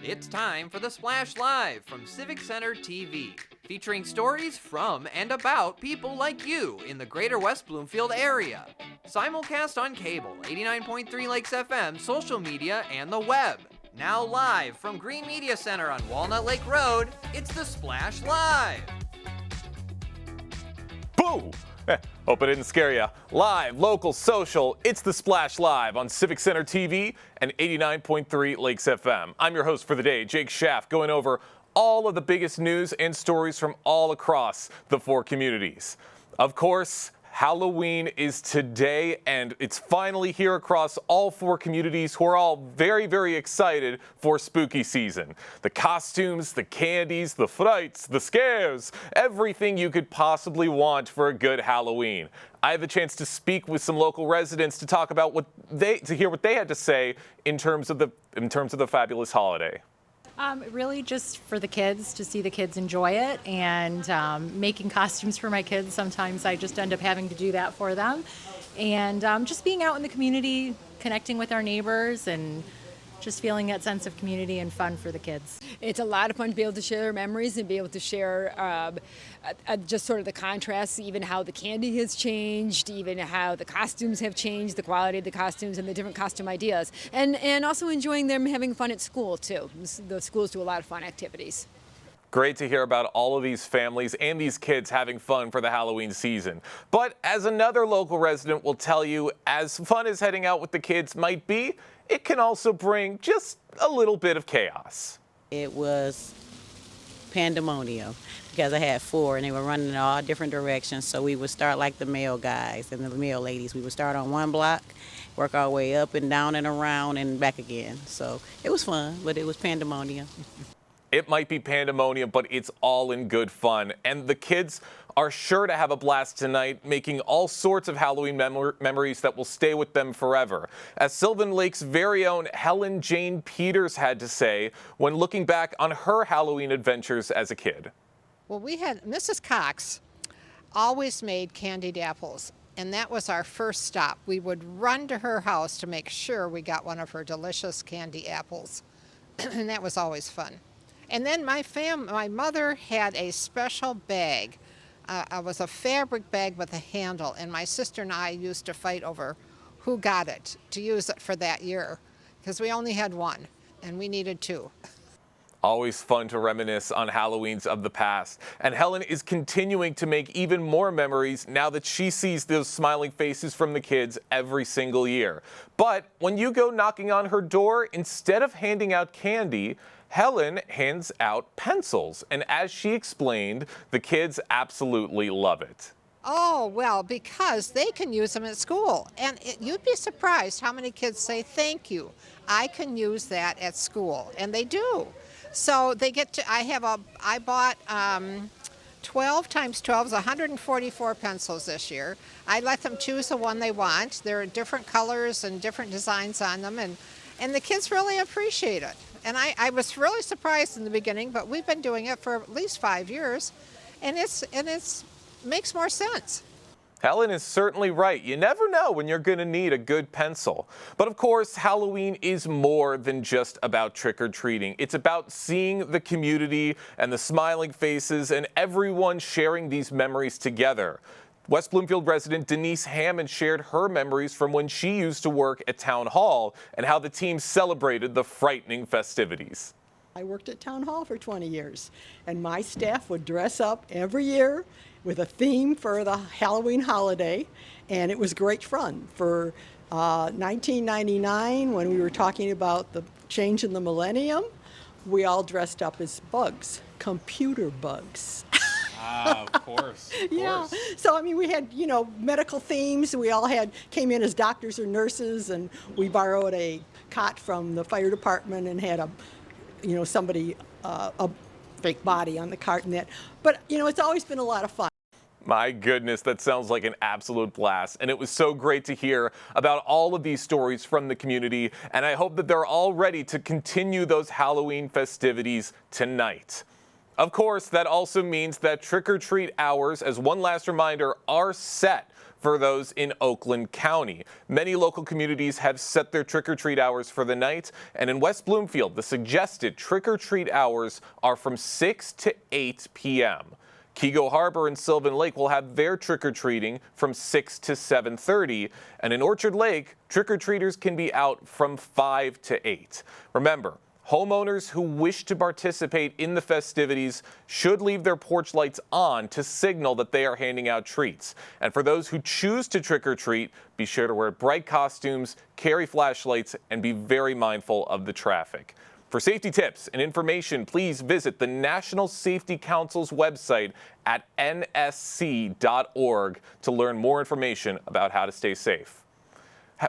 It's time for the Splash Live from Civic Center TV, featuring stories from and about people like you in the greater West Bloomfield area. Simulcast on cable, 89.3 Lakes FM, social media, and the web. Now live from Green Media Center on Walnut Lake Road, it's the Splash Live. Boo! Hope it didn't scare you. Live, local, social, it's the Splash Live on Civic Center TV and 89.3 Lakes FM. I'm your host for the day, Jake Schaff, going over all of the biggest news and stories from all across the four communities. Of course, Halloween is today, and it's finally here across all four communities who are all very, very excited for spooky season. The costumes, the candies, the frights, the scares, everything you could possibly want for a good Halloween. I had the chance to speak with some local residents to talk about to hear what they had to say in terms of the fabulous holiday. Really just for the kids, to see the kids enjoy it, and making costumes for my kids. Sometimes I just end up having to do that for them. And just being out in the community, connecting with our neighbors, and just feeling that sense of community and fun for the kids. It's a lot of fun to be able to share memories and be able to share just sort of the contrasts, even how the candy has changed, even how the costumes have changed, the quality of the costumes and the different costume ideas. And also enjoying them having fun at school, too. The schools do a lot of fun activities. Great to hear about all of these families and these kids having fun for the Halloween season. But as another local resident will tell you, as fun as heading out with the kids might be, it can also bring just a little bit of chaos. It was pandemonium because I had four and they were running in all different directions. So we would start like the male guys and the male ladies. We would start on one block, work our way up and down and around and back again. So it was fun, but it was pandemonium. It might be pandemonium, but it's all in good fun. And the kids are sure to have a blast tonight, making all sorts of Halloween memories that will stay with them forever. As Sylvan Lake's very own Helen Jane Peters had to say when looking back on her Halloween adventures as a kid. Well, we had Mrs. Cox always made candied apples, and that was our first stop. We would run to her house to make sure we got one of her delicious candy apples, and that was always fun. And then my mother had a special bag. It was a fabric bag with a handle, and my sister and I used to fight over who got it to use it for that year, because we only had one, and we needed two. Always fun to reminisce on Halloweens of the past. And Helen is continuing to make even more memories now that she sees those smiling faces from the kids every single year. But when you go knocking on her door, instead of handing out candy, Helen hands out pencils, and as she explained, the kids absolutely love it. Oh, well, because they can use them at school. And you'd be surprised how many kids say, thank you, I can use that at school. And they do. So they get to, I bought 12 times 12 is 144 pencils this year. I let them choose the one they want. There are different colors and different designs on them, and the kids really appreciate it. And I was really surprised in the beginning, but we've been doing it for at least 5 years, and it's makes more sense. Helen is certainly right. You never know when you're going to need a good pencil. But of course, Halloween is more than just about trick-or-treating. It's about seeing the community and the smiling faces and everyone sharing these memories together. West Bloomfield resident Denise Hammond shared her memories from when she used to work at Town Hall and how the team celebrated the frightening festivities. I worked at Town Hall for 20 years, and my staff would dress up every year with a theme for the Halloween holiday, and it was great fun. For 1999, when we were talking about the change in the millennium, we all dressed up as bugs, computer bugs. Of course. Yeah. So, I mean, we had, medical themes. We all came in as doctors or nurses, and we borrowed a cot from the fire department and had somebody, a fake body on the cart and that. But, it's always been a lot of fun. My goodness, that sounds like an absolute blast. And it was so great to hear about all of these stories from the community. And I hope that they're all ready to continue those Halloween festivities tonight. Of course, that also means that trick-or-treat hours, as one last reminder, are set for those in Oakland County. Many local communities have set their trick-or-treat hours for the night, and in West Bloomfield, the suggested trick-or-treat hours are from 6 to 8 p.m. Kego Harbor and Sylvan Lake will have their trick-or-treating from 6 to 7:30, and in Orchard Lake, trick-or-treaters can be out from 5 to 8. Remember, homeowners who wish to participate in the festivities should leave their porch lights on to signal that they are handing out treats. And for those who choose to trick-or-treat, be sure to wear bright costumes, carry flashlights, and be very mindful of the traffic. For safety tips and information, please visit the National Safety Council's website at nsc.org to learn more information about how to stay safe.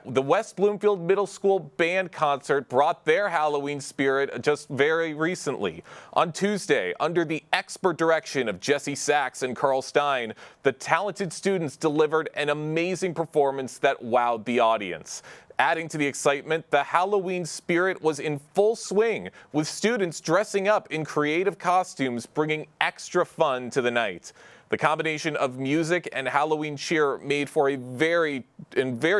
The West Bloomfield Middle School Band Concert brought their Halloween spirit just very recently. On Tuesday, under the expert direction of Jesse Sachs and Carl Stein, the talented students delivered an amazing performance that wowed the audience. Adding to the excitement, the Halloween spirit was in full swing, with students dressing up in creative costumes, bringing extra fun to the night. The combination of music and Halloween cheer made for a very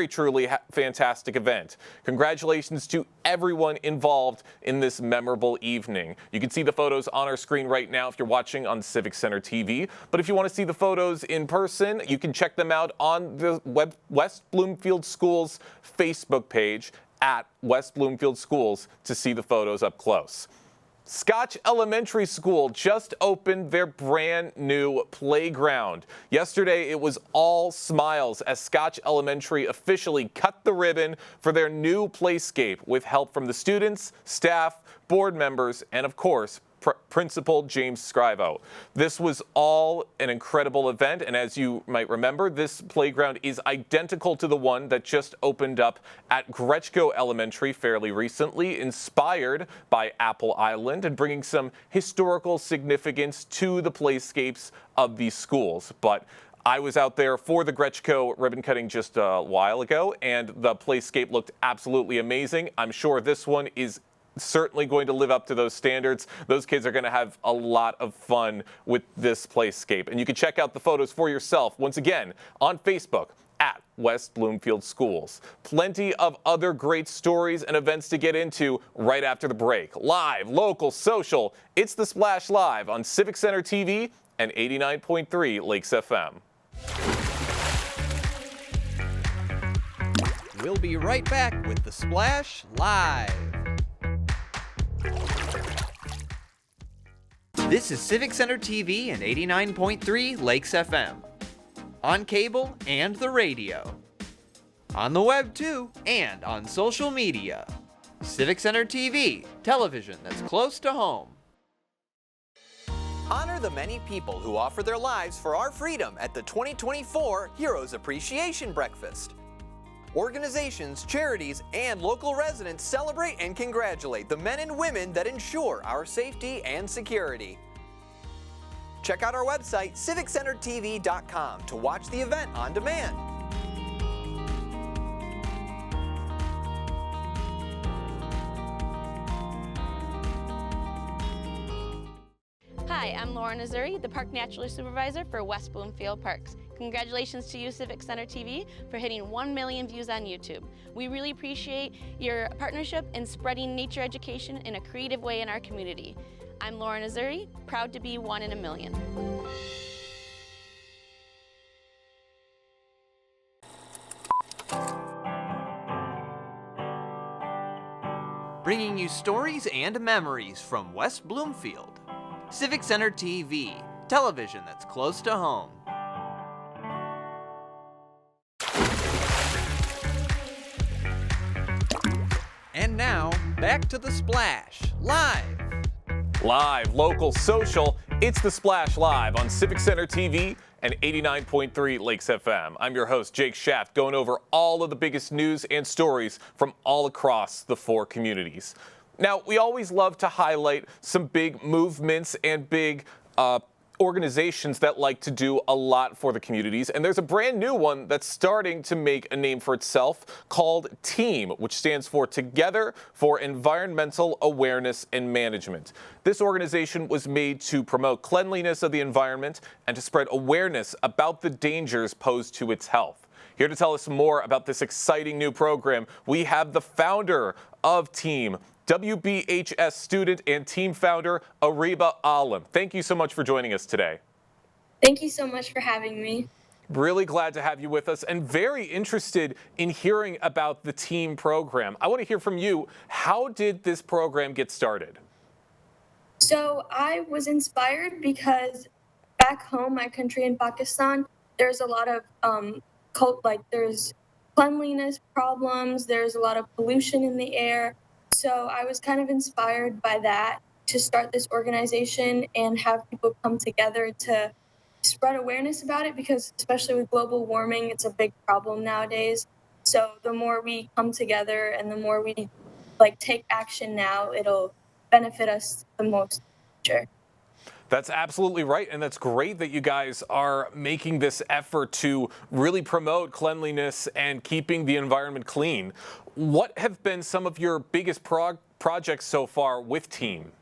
truly fantastic event. Congratulations to everyone involved in this memorable evening. You can see the photos on our screen right now if you're watching on Civic Center TV. But if you want to see the photos in person, you can check them out on the West Bloomfield Schools Facebook page at West Bloomfield Schools to see the photos up close. Scotch Elementary School just opened their brand new playground. Yesterday, it was all smiles as Scotch Elementary officially cut the ribbon for their new playscape with help from the students, staff, board members, and of course, Principal James Scrivo. This was all an incredible event, and as you might remember, this playground is identical to the one that just opened up at Gretchko Elementary fairly recently, inspired by Apple Island and bringing some historical significance to the playscapes of these schools. But I was out there for the Gretchko ribbon cutting just a while ago, and the playscape looked absolutely amazing. I'm sure this one is certainly going to live up to those standards. Those kids are going to have a lot of fun with this playscape. And you can check out the photos for yourself, once again, on Facebook at West Bloomfield Schools. Plenty of other great stories and events to get into right after the break. Live, local, social, it's The Splash Live on Civic Center TV and 89.3 Lakes FM. We'll be right back with The Splash Live. This is Civic Center TV and 89.3 Lakes FM. On cable and the radio. On the web too, and on social media. Civic Center TV, television that's close to home. Honor the many people who offer their lives for our freedom at the 2024 Heroes Appreciation Breakfast. Organizations, charities, and local residents celebrate and congratulate the men and women that ensure our safety and security. Check out our website, civiccentertv.com, to watch the event on demand. Hi, I'm Laura Nazuri, the Park Naturalist Supervisor for West Bloomfield Parks. Congratulations to you, Civic Center TV, for hitting 1 million views on YouTube. We really appreciate your partnership in spreading nature education in a creative way in our community. I'm Laura Nazuri, proud to be 1 in a million. Bringing you stories and memories from West Bloomfield. Civic Center TV, television that's close to home. And now, back to The Splash, live. Live, local, social, it's The Splash Live on Civic Center TV and 89.3 Lakes FM. I'm your host, Jake Schaff, going over all of the biggest news and stories from all across the 4 communities. Now, we always love to highlight some big movements and big organizations that like to do a lot for the communities, and there's a brand new one that's starting to make a name for itself called TEAM, which stands for Together for Environmental Awareness and Management. This organization was made to promote cleanliness of the environment and to spread awareness about the dangers posed to its health. Here to tell us more about this exciting new program, we have the founder of TEAM, WBHS student and team founder, Ariba Alam. Thank you so much for joining us today. Thank you so much for having me. Really glad to have you with us and very interested in hearing about the TEAM program. I want to hear from you. How did this program get started? So I was inspired because back home, my country in Pakistan, there's a lot of there's cleanliness problems, there's a lot of pollution in the air. So I was kind of inspired by that to start this organization and have people come together to spread awareness about it, because especially with global warming, it's a big problem nowadays. So the more we come together and the more we take action now, it'll benefit us the most in the future. That's absolutely right, and that's great that you guys are making this effort to really promote cleanliness and keeping the environment clean. What have been some of your biggest projects so far with TEAM?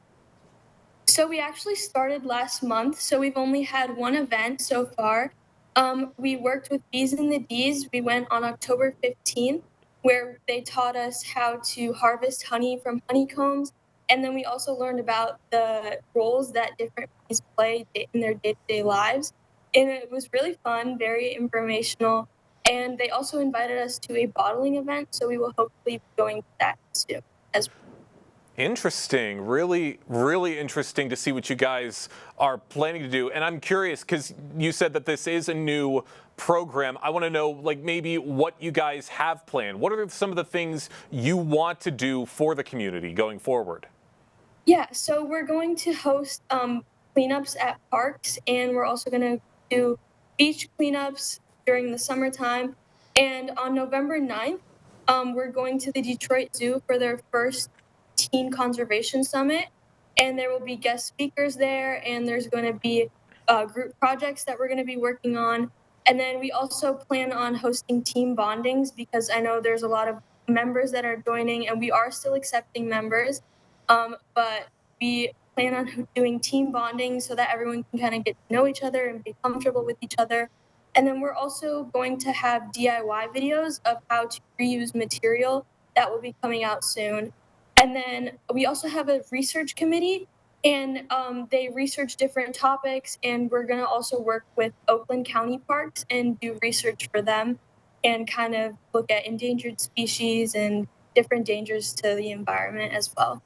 So we actually started last month, so we've only had one event so far. We worked with Bees and the D's. We went on October 15th, where they taught us how to harvest honey from honeycombs. And then we also learned about the roles that different bees play in their day-to-day lives. And it was really fun, very informational. And they also invited us to a bottling event, so we will hopefully be going to that too as well. Interesting. Really, really interesting to see what you guys are planning to do. And I'm curious, because you said that this is a new program. I want to know, maybe what you guys have planned. What are some of the things you want to do for the community going forward? Yeah, so we're going to host cleanups at parks, and we're also going to do beach cleanups during the summertime. And on November 9th, we're going to the Detroit Zoo for their first Teen Conservation Summit. And there will be guest speakers there, and there's going to be group projects that we're going to be working on. And then we also plan on hosting team bondings, because I know there's a lot of members that are joining, and we are still accepting members. But we plan on doing team bonding so that everyone can kind of get to know each other and be comfortable with each other. And then we're also going to have DIY videos of how to reuse material that will be coming out soon. And then we also have a research committee, and they research different topics. And we're going to also work with Oakland County Parks and do research for them and kind of look at endangered species and different dangers to the environment as well.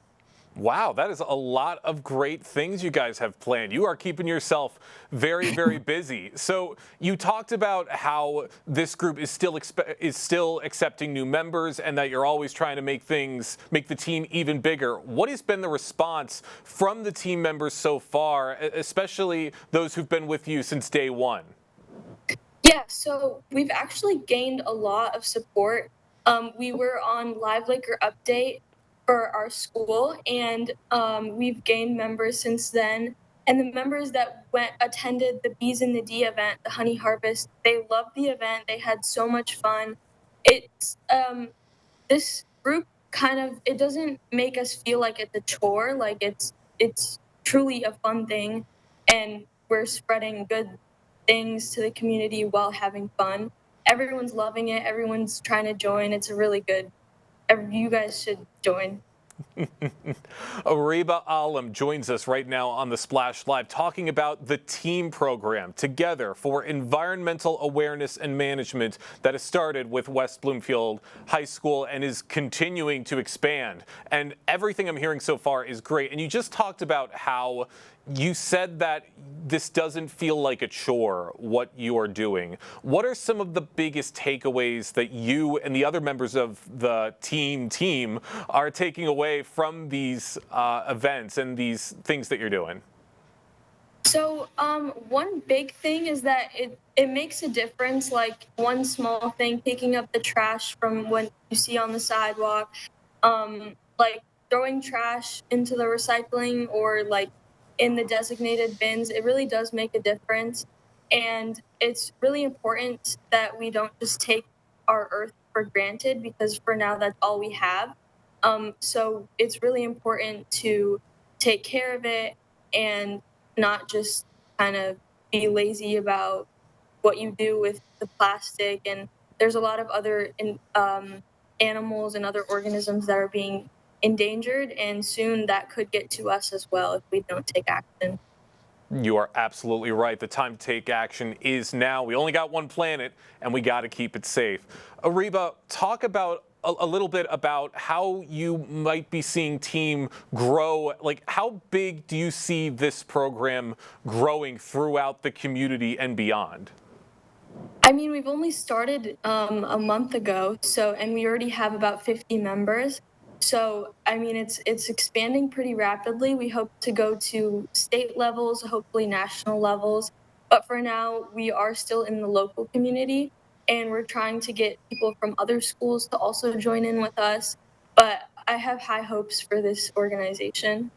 Wow, that is a lot of great things you guys have planned. You are keeping yourself very, very busy. So you talked about how this group is still accepting new members, and that you're always trying to make the team even bigger. What has been the response from the team members so far, especially those who've been with you since day one? Yeah, so we've actually gained a lot of support. We were on Live Laker Update for our school, and we've gained members since then. And the members that attended the Bees in the D event, the honey harvest, they loved the event. They had so much fun. It's this group it doesn't make us feel like it's a chore. Like it's truly a fun thing, and we're spreading good things to the community while having fun. Everyone's loving it. Everyone's trying to join. It's a really good. You guys should join. Ariba Alam joins us right now on the Splash Live talking about the TEAM program, Together for Environmental Awareness and Management, that has started with West Bloomfield High School and is continuing to expand. And everything I'm hearing so far is great. And you just talked about how you said that this doesn't feel like a chore, what you are doing. What are some of the biggest takeaways that you and the other members of the team are taking away from these events and these things that you're doing? So one big thing is that it makes a difference. Like one small thing, picking up the trash from what you see on the sidewalk, like throwing trash into the recycling, or like in the designated bins, it really does make a difference. And it's really important that we don't just take our earth for granted because for now that's all we have. So it's really important to take care of it and not just kind of be lazy about what you do with the plastic. And there's a lot of other animals and other organisms that are being endangered, and soon that could get to us as well if we don't take action. You are absolutely right. The time to take action is now. We only got one planet, and we got to keep it safe. Ariba, talk about a little bit about how you might be seeing Team grow. Like, how big do you see this program growing throughout the community and beyond? I mean, we've only started a month ago, and we already have about 50 members. So, I mean, it's expanding pretty rapidly. We hope to go to state levels, hopefully national levels. But for now, we are still in the local community, and we're trying to get people from other schools to also join in with us. But I have high hopes for this organization.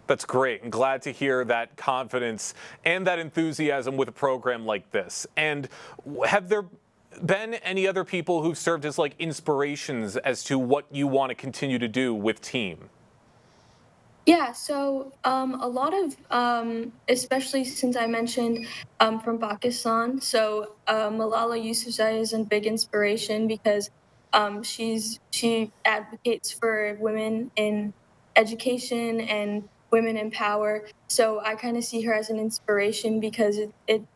That's great, and glad to hear that confidence and that enthusiasm with a program like this. And have there been any other people who've served as like inspirations as to what you want to continue to do with Team? Yeah, so a lot of, especially since I mentioned from Pakistan, so Malala Yousafzai is a big inspiration because she advocates for women in education and women in power. So I kind of see her as an inspiration because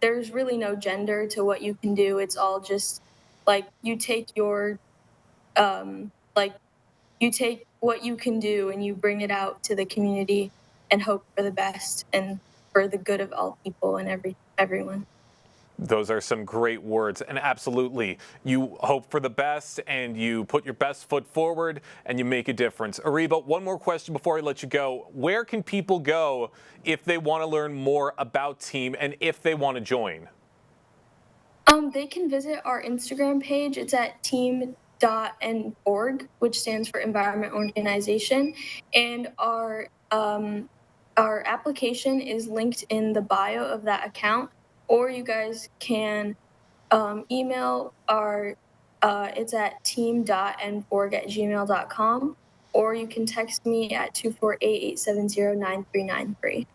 there's really no gender to what you can do. It's all just like like you take what you can do and you bring it out to the community and hope for the best and for the good of all people and everyone. Those are some great words, and absolutely, you hope for the best and you put your best foot forward and you make a difference. Ariba, one more question before I let you go. Where can people go if they want to learn more about Team and if they want to join? They can visit our Instagram page. It's at team.org, which stands for Environment Organization, and our application is linked in the bio of that account. Or you guys can email our it's at team.org@gmail.com, or you can text me at 248-870-9393.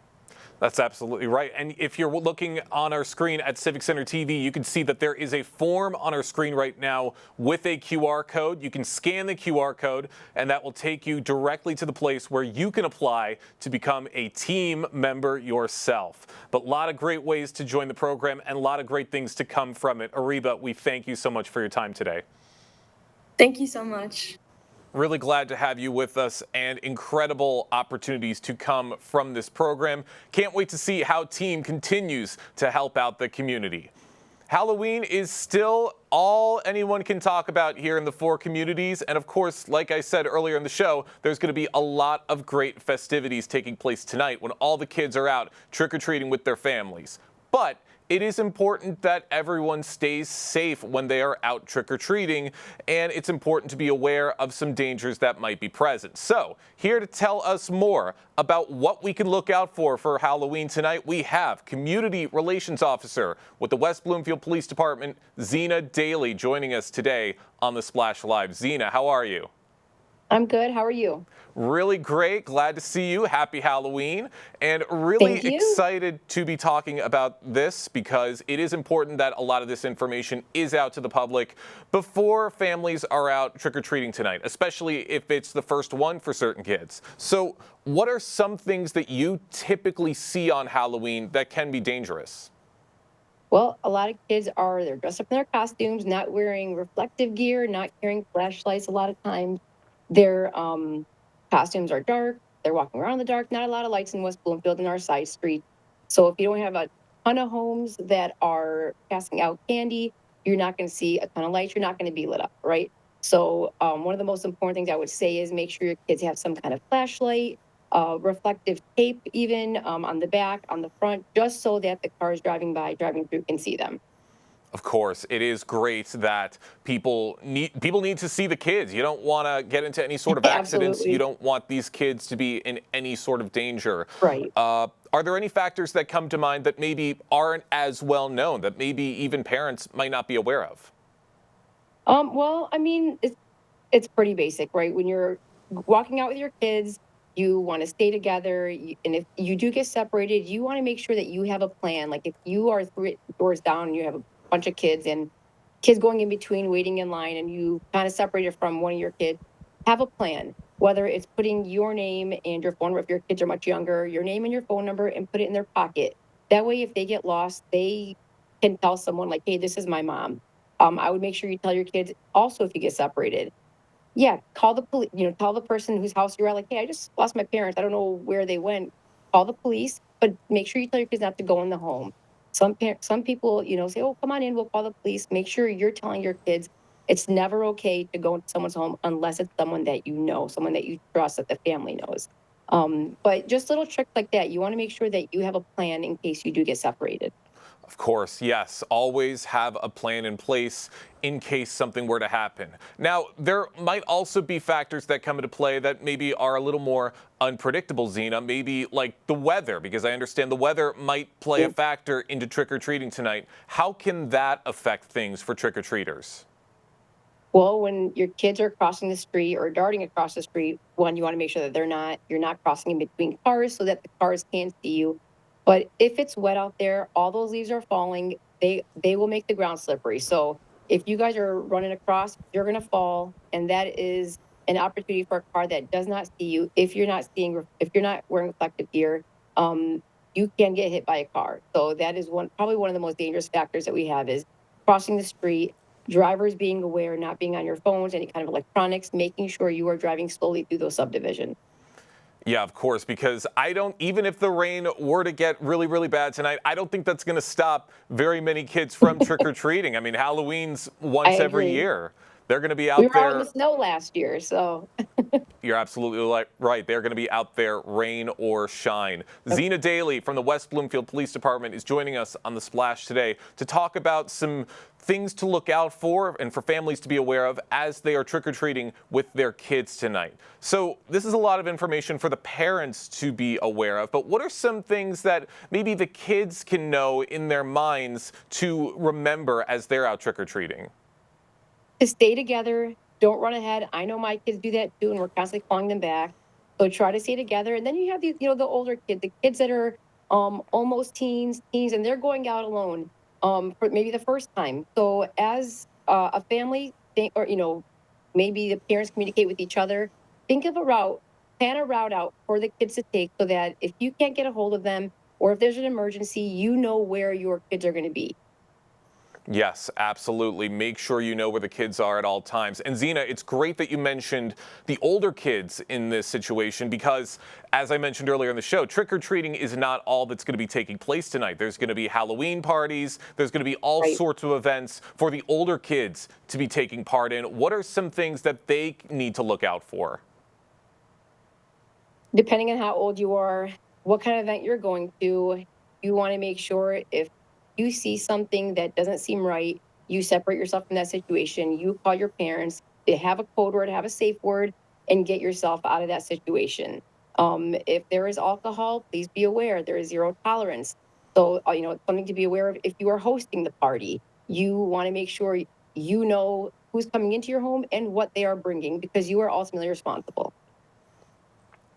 That's absolutely right. And if you're looking on our screen at Civic Center TV, you can see that there is a form on our screen right now with a QR code. You can scan the QR code, and that will take you directly to the place where you can apply to become a Team member yourself. But a lot of great ways to join the program and a lot of great things to come from it. Ariba, we thank you so much for your time today. Thank you so much. Really glad to have you with us, and incredible opportunities to come from this program. Can't wait to see how Team continues to help out the community. Halloween is still all anyone can talk about here in the 4 communities. And of course, like I said earlier in the show, there's going to be a lot of great festivities taking place tonight when all the kids are out trick-or-treating with their families. But it is important that everyone stays safe when they are out trick-or-treating, and it's important to be aware of some dangers that might be present. So, here to tell us more about what we can look out for Halloween tonight, we have Community Relations Officer with the West Bloomfield Police Department, Zena Daly, joining us today on the Splash Live. Zena, how are you? I'm good. How are you? Really great. Glad to see you. Happy Halloween. And really excited to be talking about this because it is important that a lot of this information is out to the public before families are out trick-or-treating tonight, especially if it's the first one for certain kids. So what are some things that you typically see on Halloween that can be dangerous? Well, a lot of kids they're dressed up in their costumes, not wearing reflective gear, not carrying flashlights a lot of times. Their costumes are dark. They're walking around in the dark. Not a lot of lights in West Bloomfield in our side street. So if you don't have a ton of homes that are passing out candy, you're not going to see a ton of lights. You're not going to be lit up, right? So one of the most important things I would say is make sure your kids have some kind of flashlight, reflective tape even on the back, on the front, just so that the cars driving through can see them. Of course, it is great that people need to see the kids. You don't want to get into any sort of accidents. You Absolutely. don't want these kids to be in any sort of danger. Right. Are there any factors that come to mind that maybe aren't as well known, that maybe even parents might not be aware of? Well, I mean, it's pretty basic, right? When you're walking out with your kids, you want to stay together, and if you do get separated, you want to make sure that you have a plan. Like if you are three doors down and you have a bunch of kids and kids going in between, waiting in line, and you kind of separated from one of your kids, have a plan. Whether it's putting your name and your phone number, if your kids are much younger, your name and your phone number, and put it in their pocket. That way, if they get lost, they can tell someone like, "Hey, this is my mom." I would make sure you tell your kids also if you get separated. Yeah, call the police, tell the person whose house you're at, like, "Hey, I just lost my parents. I don't know where they went." Call the police, but make sure you tell your kids not to go in the home. Some people, say, "Oh, come on in, we'll call the police." Make sure you're telling your kids it's never okay to go into someone's home unless it's someone that you know, someone that you trust, that the family knows. But just little tricks like that, you wanna make sure that you have a plan in case you do get separated. Of course, yes. Always have a plan in place in case something were to happen. Now, there might also be factors that come into play that maybe are a little more unpredictable, Zena, maybe like the weather, because I understand the weather might play a factor into trick-or-treating tonight. How can that affect things for trick-or-treaters? Well, when your kids are crossing the street or darting across the street, one, you want to make sure that you're not crossing in between cars so that the cars can't see you. But if it's wet out there, all those leaves are falling, they will make the ground slippery. So if you guys are running across, you're gonna fall, and that is an opportunity for a car that does not see you. If you're not wearing reflective gear, you can get hit by a car. So that is probably one of the most dangerous factors that we have is crossing the street, drivers being aware, not being on your phones, any kind of electronics, making sure you are driving slowly through those subdivisions. Yeah, of course, because even if the rain were to get really, really bad tonight, I don't think that's going to stop very many kids from trick-or-treating. I mean, Halloween's I once every agree. year. They're going to be We out were out in the there. snow last year, so You're absolutely right. They're going to be out there, rain or shine. Zena Daly from the West Bloomfield Police Department is joining us on The Splash today to talk about some things to look out for and for families to be aware of as they are trick-or-treating with their kids tonight. So this is a lot of information for the parents to be aware of, but what are some things that maybe the kids can know in their minds to remember as they're out trick-or-treating? to stay together, don't run ahead. I know my kids do that too, and we're constantly calling them back. So try to stay together. And then you have these, the older kids, the kids that are almost teens, and they're going out alone for maybe the first time. So as a family, think, or maybe the parents communicate with each other. Think of a route, plan a route out for the kids to take, so that if you can't get a hold of them, or if there's an emergency, you know where your kids are going to be. Yes, absolutely. Make sure you know where the kids are at all times. And Zena, it's great that you mentioned the older kids in this situation because, as I mentioned earlier in the show, trick-or-treating is not all that's going to be taking place tonight. There's going to be Halloween parties. There's going to be all Right. sorts of events for the older kids to be taking part in. What are some things that they need to look out for? Depending on how old you are, what kind of event you're going to, you want to make sure if you see something that doesn't seem right, you separate yourself from that situation. You call your parents, they have a code word, have a safe word, and get yourself out of that situation. If there is alcohol, please be aware there is zero tolerance. So, it's something to be aware of if you are hosting the party. You want to make sure you know who's coming into your home and what they are bringing because you are ultimately responsible.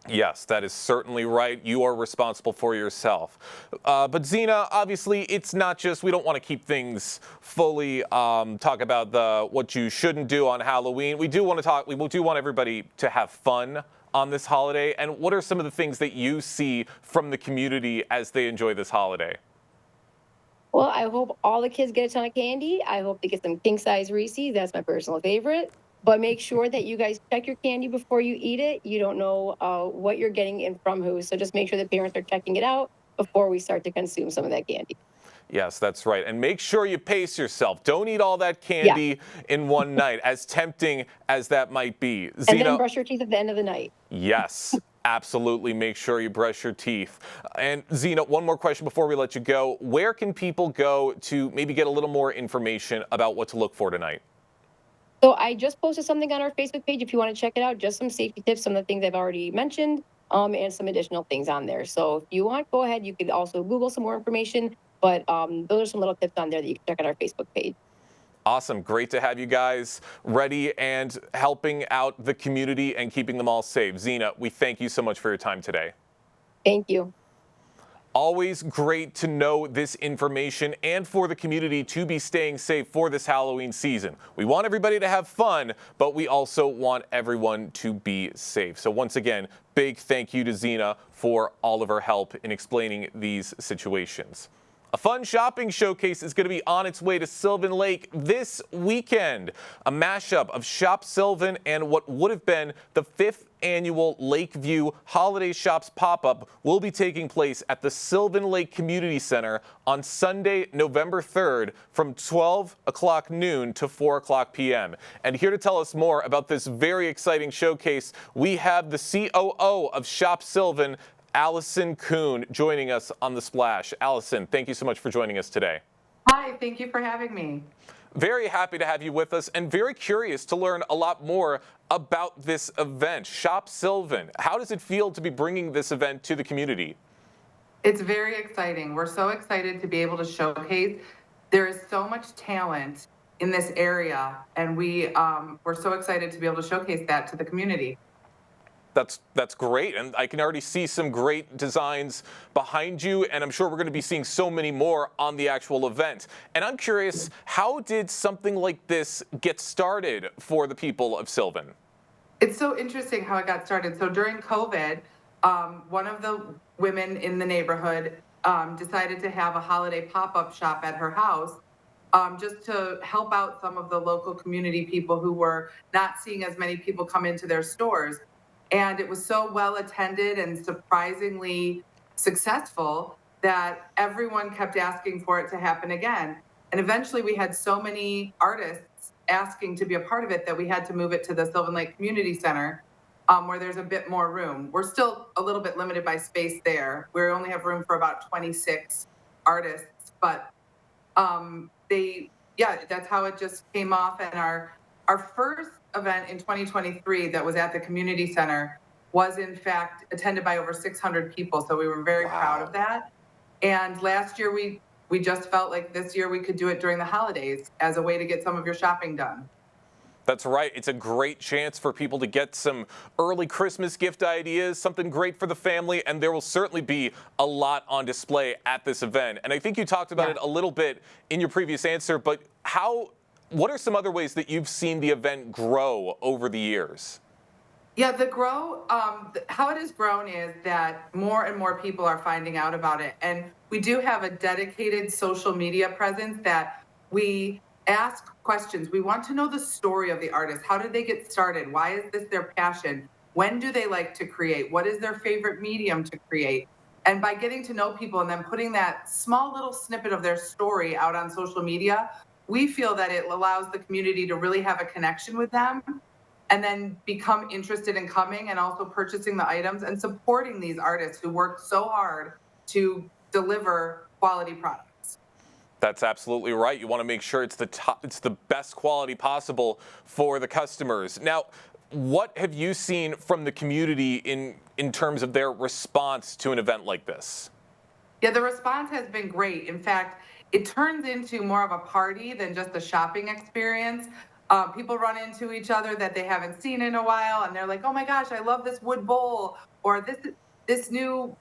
Yes, that is certainly right. You are responsible for yourself. But Zena, obviously, it's not just, we don't want to keep things fully talk about what you shouldn't do on Halloween. We do want everybody to have fun on this holiday. And what are some of the things that you see from the community as they enjoy this holiday? Well, I hope all the kids get a ton of candy. I hope they get some king size Reese's. That's my personal favorite. But make sure that you guys check your candy before you eat it. You don't know what you're getting and from who. So just make sure the parents are checking it out before we start to consume some of that candy. Yes, that's right. And make sure you pace yourself. Don't eat all that candy in one night, as tempting as that might be. And then brush your teeth at the end of the night. Yes, Absolutely. Make sure you brush your teeth. And Zena, one more question before we let you go. Where can people go to maybe get a little more information about what to look for tonight? So I just posted something on our Facebook page if you want to check it out. Just some safety tips, some of the things I've already mentioned, and some additional things on there. So if you want, go ahead. You could also Google some more information. But those are some little tips on there that you can check out our Facebook page. Awesome. Great to have you guys ready and helping out the community and keeping them all safe. Zena, we thank you so much for your time today. Thank you. Always great to know this information and for the community to be staying safe for this Halloween season. We want everybody to have fun, but we also want everyone to be safe. So once again, big thank you to Zena for all of her help in explaining these situations. A fun shopping showcase is going to be on its way to Sylvan Lake this weekend. A mashup of Shop Sylvan and what would have been the 5th annual Lakeview Holiday Shops pop-up will be taking place at the Sylvan Lake Community Center on Sunday, November 3rd from 12 o'clock noon to 4 o'clock p.m. And here to tell us more about this very exciting showcase, we have the COO of Shop Sylvan, Allison Kuhn, joining us on The Splash. Allison, thank you so much for joining us today. Hi, thank you for having me. Very happy to have you with us and very curious to learn a lot more about this event. Shop Sylvan, how does it feel to be bringing this event to the community? It's very exciting. We're so excited to be able to showcase. There is so much talent in this area, and we're so excited to be able to showcase that to the community. That's great, and I can already see some great designs behind you, and I'm sure we're going to be seeing so many more on the actual event. And I'm curious, how did something like this get started for the people of Sylvan? It's so interesting how it got started. So during COVID, one of the women in the neighborhood decided to have a holiday pop-up shop at her house just to help out some of the local community people who were not seeing as many people come into their stores. And it was so well attended and surprisingly successful that everyone kept asking for it to happen again. And eventually we had so many artists asking to be a part of it that we had to move it to the Sylvan Lake Community Center, where there's a bit more room. We're still a little bit limited by space there. We only have room for about 26 artists, but that's how it just came off. And our first event in 2023 that was at the community center was in fact attended by over 600 people. So we were very proud of that. And last year we just felt like this year we could do it during the holidays as a way to get some of your shopping done. That's right. It's a great chance for people to get some early Christmas gift ideas, something great for the family, and there will certainly be a lot on display at this event. And I think you talked about it a little bit in your previous answer, but what are some other ways that you've seen the event grow over the years? Yeah, how it has grown is that more and more people are finding out about it. And we do have a dedicated social media presence that we ask questions. We want to know the story of the artist. How did they get started? Why is this their passion? When do they like to create? What is their favorite medium to create? And by getting to know people and then putting that small little snippet of their story out on social media, we feel that it allows the community to really have a connection with them and then become interested in coming and also purchasing the items and supporting these artists who work so hard to deliver quality products. That's absolutely right. You want to make sure it's the best quality possible for the customers. Now, what have you seen from the community in terms of their response to an event like this? Yeah, the response has been great. In fact, it turns into more of a party than just a shopping experience. People run into each other that they haven't seen in a while, and they're like, "Oh my gosh, I love this wood bowl," or "This new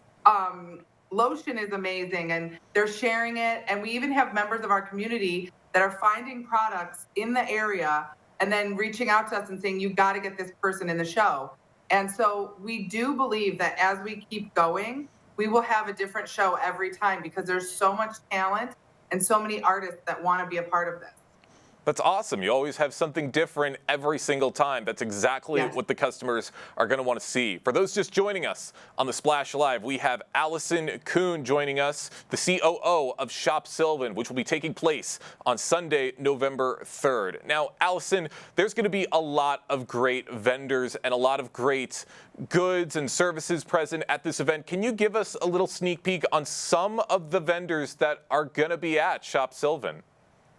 lotion is amazing," and they're sharing it. And we even have members of our community that are finding products in the area and then reaching out to us and saying, "You got to get this person in the show." And so we do believe that as we keep going, we will have a different show every time because there's so much talent and so many artists that want to be a part of this. That's awesome. You always have something different every single time. That's exactly what the customers are going to want to see. For those just joining us on the Splash Live, we have Allison Kuhn joining us, the COO of Shop Sylvan, which will be taking place on Sunday, November 3rd. Now, Allison, there's going to be a lot of great vendors and a lot of great goods and services present at this event. Can you give us a little sneak peek on some of the vendors that are going to be at Shop Sylvan?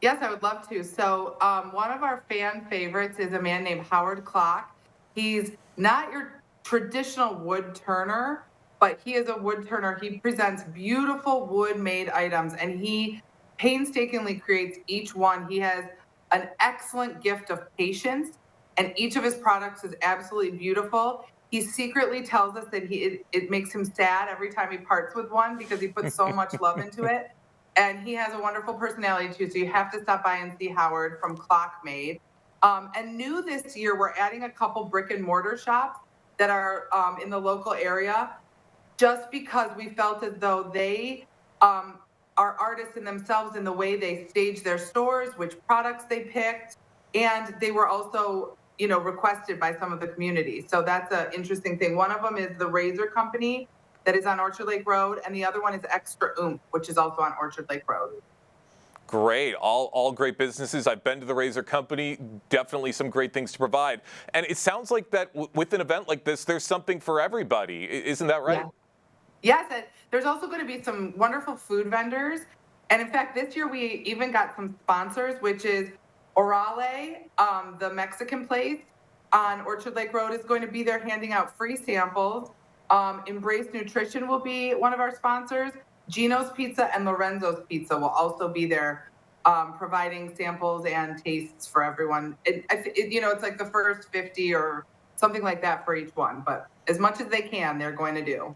Yes, I would love to. So one of our fan favorites is a man named Howard Clock. He's not your traditional wood turner, but he is a wood turner. He presents beautiful wood-made items, and he painstakingly creates each one. He has an excellent gift of patience, and each of his products is absolutely beautiful. He secretly tells us that it makes him sad every time he parts with one because he puts so much love into it. And he has a wonderful personality too, so you have to stop by and see Howard from Clock Made. And new this year, we're adding a couple brick and mortar shops that are in the local area, just because we felt as though they are artists in themselves in the way they stage their stores, which products they picked, and they were also, requested by some of the community. So that's an interesting thing. One of them is the Razor Company that is on Orchard Lake Road, and the other one is Extra Oomph, which is also on Orchard Lake Road. Great. All great businesses. I've been to the Razor Company. Definitely some great things to provide. And it sounds like that with an event like this, there's something for everybody. Isn't that right? Yeah. Yes. And there's also going to be some wonderful food vendors. And in fact, this year we even got some sponsors, which is Orale, the Mexican place on Orchard Lake Road, is going to be there handing out free samples. Embrace Nutrition will be one of our sponsors. Gino's Pizza and Lorenzo's Pizza will also be there, providing samples and tastes for everyone. It's like the first 50 or something like that for each one, but as much as they can, they're going to do.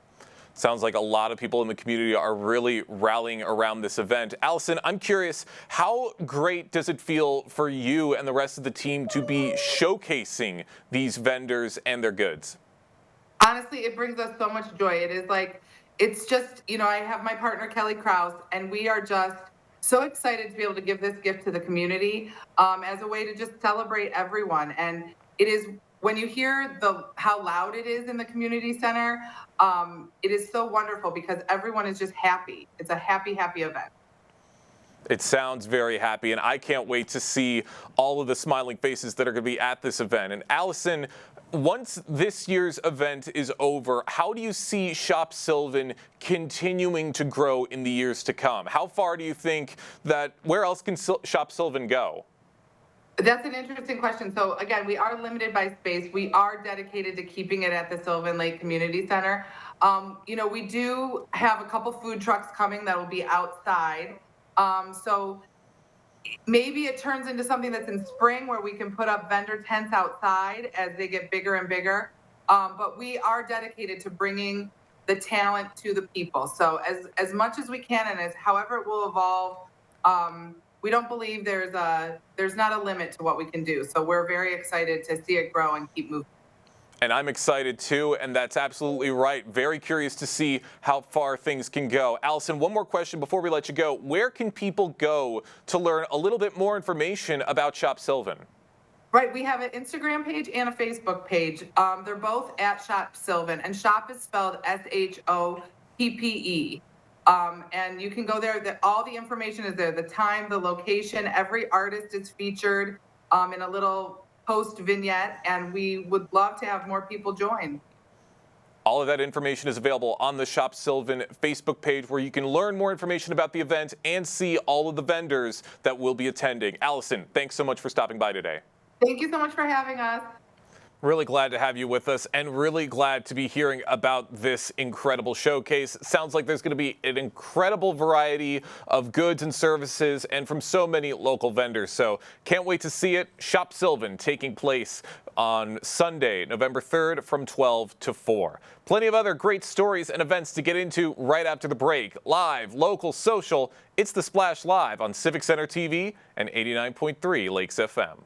Sounds like a lot of people in the community are really rallying around this event. Allison, I'm curious, how great does it feel for you and the rest of the team to be showcasing these vendors and their goods? Honestly, it brings us so much joy. It's just, I have my partner, Kelly Krause, and we are just so excited to be able to give this gift to the community as a way to just celebrate everyone. And it is, when you hear how loud it is in the community center, it is so wonderful because everyone is just happy. It's a happy, happy event. It sounds very happy, and I can't wait to see all of the smiling faces that are going to be at this event. And Allison, once this year's event is over, how do you see Shop Sylvan continuing to grow in the years to come? How far do you think where else can Shop Sylvan go? That's an interesting question. So again, we are limited by space. We are dedicated to keeping it at the Sylvan Lake Community Center. We do have a couple food trucks coming that will be outside. So maybe it turns into something that's in spring where we can put up vendor tents outside as they get bigger and bigger. But we are dedicated to bringing the talent to the people. So as much as we can, and as however it will evolve, we don't believe there's not a limit to what we can do. So we're very excited to see it grow and keep moving. And I'm excited too, and that's absolutely right. Very curious to see how far things can go. Allison, one more question before we let you go. Where can people go to learn a little bit more information about Shop Sylvan? Right, we have an Instagram page and a Facebook page. They're both at Shop Sylvan, and shop is spelled SHOPPE. And you can go there. All the information is there, the time, the location. Every artist is featured in a little post vignette, and we would love to have more people join. All of that information is available on the Shop Sylvan Facebook page, where you can learn more information about the event and see all of the vendors that will be attending. Allison, thanks so much for stopping by today. Thank you so much for having us. Really glad to have you with us, and really glad to be hearing about this incredible showcase. Sounds like there's going to be an incredible variety of goods and services, and from so many local vendors. So can't wait to see it. Shop Sylvan taking place on Sunday, November 3rd from 12 to 4. Plenty of other great stories and events to get into right after the break. Live, local, social, it's The Splash Live on Civic Center TV and 89.3 Lakes FM.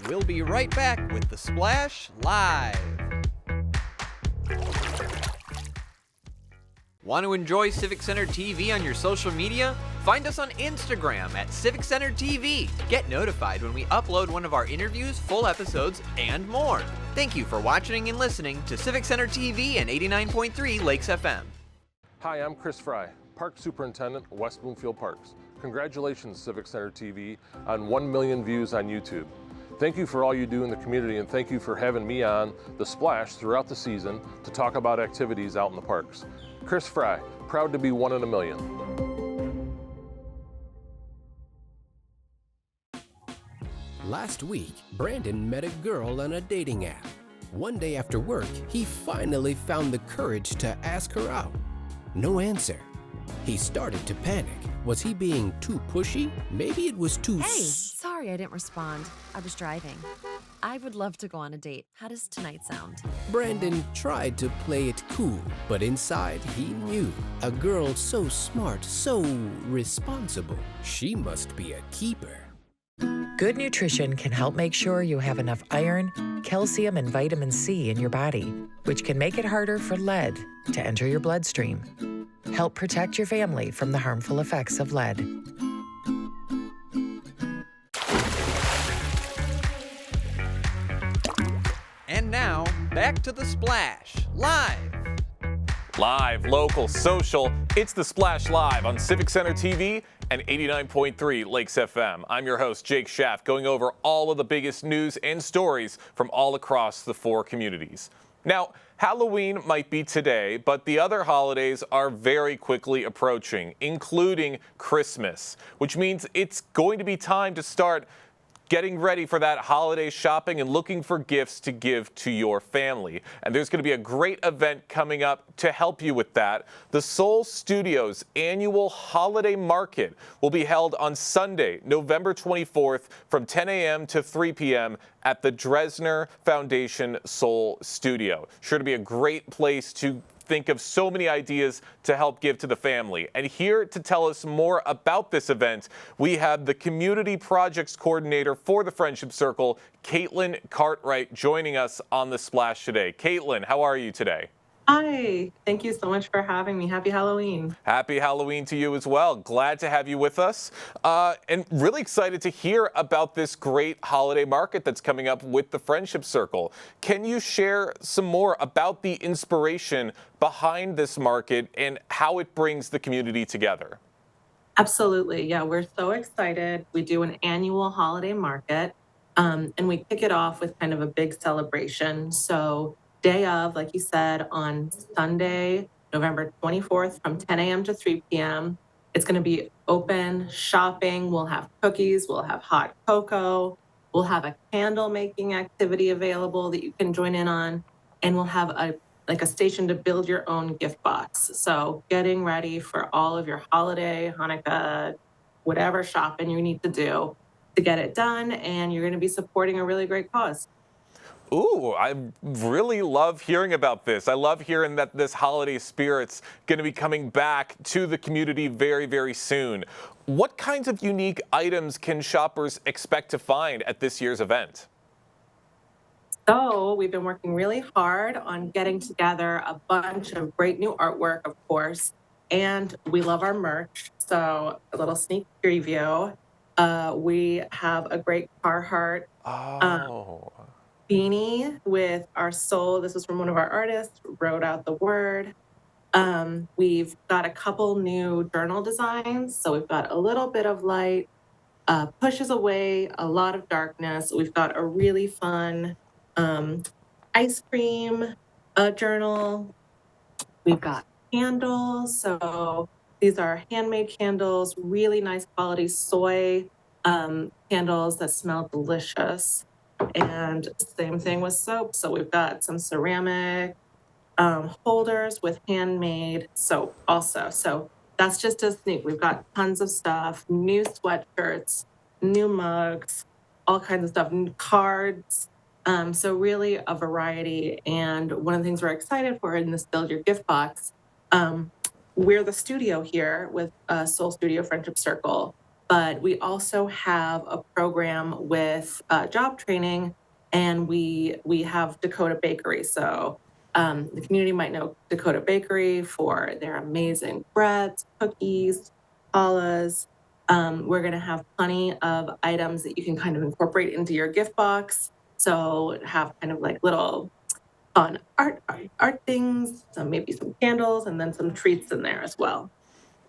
We'll be right back with The Splash Live. Want to enjoy Civic Center TV on your social media? Find us on Instagram at Civic Center TV. Get notified when we upload one of our interviews, full episodes, and more. Thank you for watching and listening to Civic Center TV and 89.3 Lakes FM. Hi, I'm Chris Fry, Park Superintendent, West Bloomfield Parks. Congratulations, Civic Center TV, on 1 million views on YouTube. Thank you for all you do in the community, and thank you for having me on The Splash throughout the season to talk about activities out in the parks. Chris Fry, proud to be 1 in a million. Last week, Brandon met a girl on a dating app. One day after work, he finally found the courage to ask her out. No answer. He started to panic. Was he being too pushy? Maybe it was too... Hey, sorry I didn't respond. I was driving. I would love to go on a date. How does tonight sound? Brandon tried to play it cool, but inside he knew. A girl so smart, so responsible. She must be a keeper. Good nutrition can help make sure you have enough iron, calcium, and vitamin C in your body, which can make it harder for lead to enter your bloodstream. Help protect your family from the harmful effects of lead. And now, back to The Splash, live. Live, local, social, it's The Splash Live on Civic Center TV and 89.3 Lakes FM. I'm your host, Jake Schaff, going over all of the biggest news and stories from all across the 4 communities. Now, Halloween might be today, but the other holidays are very quickly approaching, including Christmas, which means it's going to be time to start getting ready for that holiday shopping and looking for gifts to give to your family. And there's going to be a great event coming up to help you with that. The Soul Studios annual holiday market will be held on Sunday, November 24th from 10 a.m. to 3 p.m. at the Dresner Foundation Soul Studio. Sure to be a great place to think of so many ideas to help give to the family. And here to tell us more about this event, we have the Community Projects Coordinator for the Friendship Circle, Caitlin Cartwright, joining us on The Splash today. Caitlin, how are you today? Hi, thank you so much for having me. Happy Halloween. Happy Halloween to you as well. Glad to have you with us. And really excited to hear about this great holiday market that's coming up with the Friendship Circle. Can you share some more about the inspiration behind this market and how it brings the community together? Absolutely. Yeah, we're so excited. We do an annual holiday market, and we kick it off with kind of a big celebration. So day of, like you said, on Sunday, November 24th from 10 a.m. to 3 p.m. It's going to be open shopping. We'll have cookies. We'll have hot cocoa. We'll have a candle making activity available that you can join in on. And we'll have a station to build your own gift box. So getting ready for all of your holiday, Hanukkah, whatever shopping you need to do to get it done. And you're going to be supporting a really great cause. Ooh, I really love hearing about this. I love hearing that this holiday spirit's going to be coming back to the community very, very soon. What kinds of unique items can shoppers expect to find at this year's event? So we've been working really hard on getting together a bunch of great new artwork, of course, and we love our merch. So a little sneak preview. We have a great Carhartt beanie with our soul. This is from one of our artists, wrote out the word. We've got a couple new journal designs. So we've got a little bit of light, pushes away a lot of darkness. We've got a really fun ice cream journal. We've got candles. So these are handmade candles, really nice quality soy candles that smell delicious. And same thing with soap. So we've got some ceramic holders with handmade soap also. So that's just a sneak. We've got tons of stuff, new sweatshirts, new mugs, all kinds of stuff, new cards. So really a variety. And one of the things we're excited for in this Build Your Gift Box, we're the studio here with Soul Studio Friendship Circle. But we also have a program with job training, and we have Dakota Bakery. So the community might know Dakota Bakery for their amazing breads, cookies, Paula's. We're going to have plenty of items that you can kind of incorporate into your gift box. So have kind of like little fun art things, maybe some candles, and then some treats in there as well.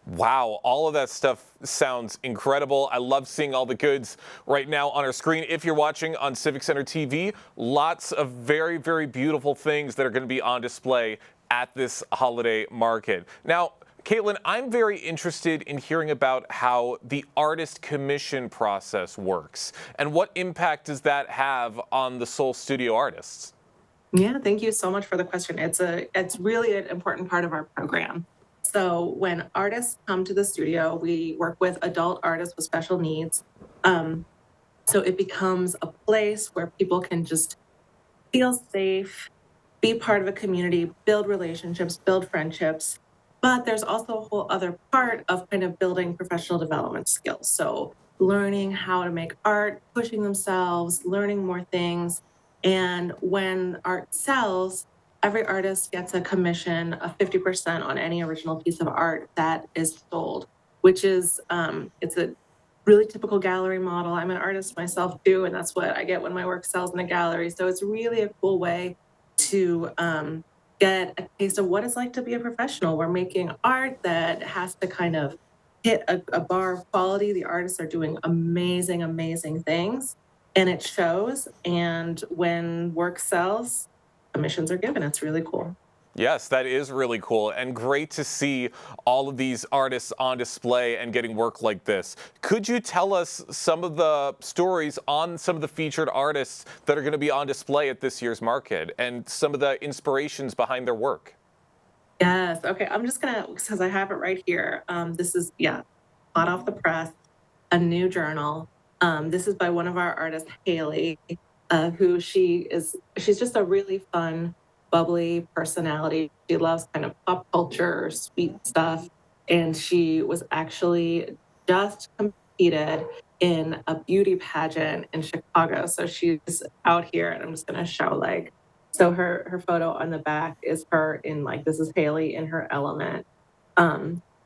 Wow, all of that stuff sounds incredible. I love seeing all the goods right now on our screen. If you're watching on Civic Center TV, lots of very, very beautiful things that are going to be on display at this holiday market. Now, Caitlin, I'm very interested in hearing about how the artist commission process works and what impact does that have on the Soul Studio artists? Yeah, thank you so much for the question. It's really an important part of our program. So when artists come to the studio, we work with adult artists with special needs. So it becomes a place where people can just feel safe, be part of a community, build relationships, build friendships. But there's also a whole other part of kind of building professional development skills. So learning how to make art, pushing themselves, learning more things. And when art sells, every artist gets a commission of 50% on any original piece of art that is sold, which is it's a really typical gallery model. I'm an artist myself too, and that's what I get when my work sells in a gallery. So it's really a cool way to get a taste of what it's like to be a professional. We're making art that has to kind of hit a bar of quality. The artists are doing amazing, amazing things, and it shows. And when work sells, commissions are given. It's really cool. Yes, that is really cool and great to see all of these artists on display and getting work like this. Could you tell us some of the stories on some of the featured artists that are going to be on display at this year's market and some of the inspirations behind their work? Yes. Okay. I'm just gonna, because I have it right here. This is, yeah, hot off the press, a new journal. This is by one of our artists, Haley, she's just a really fun, bubbly personality. She loves kind of pop culture, sweet stuff. And she was actually just competed in a beauty pageant in Chicago. So she's out here, and I'm just gonna show like, so her photo on the back is her in like, this is Haley in her element.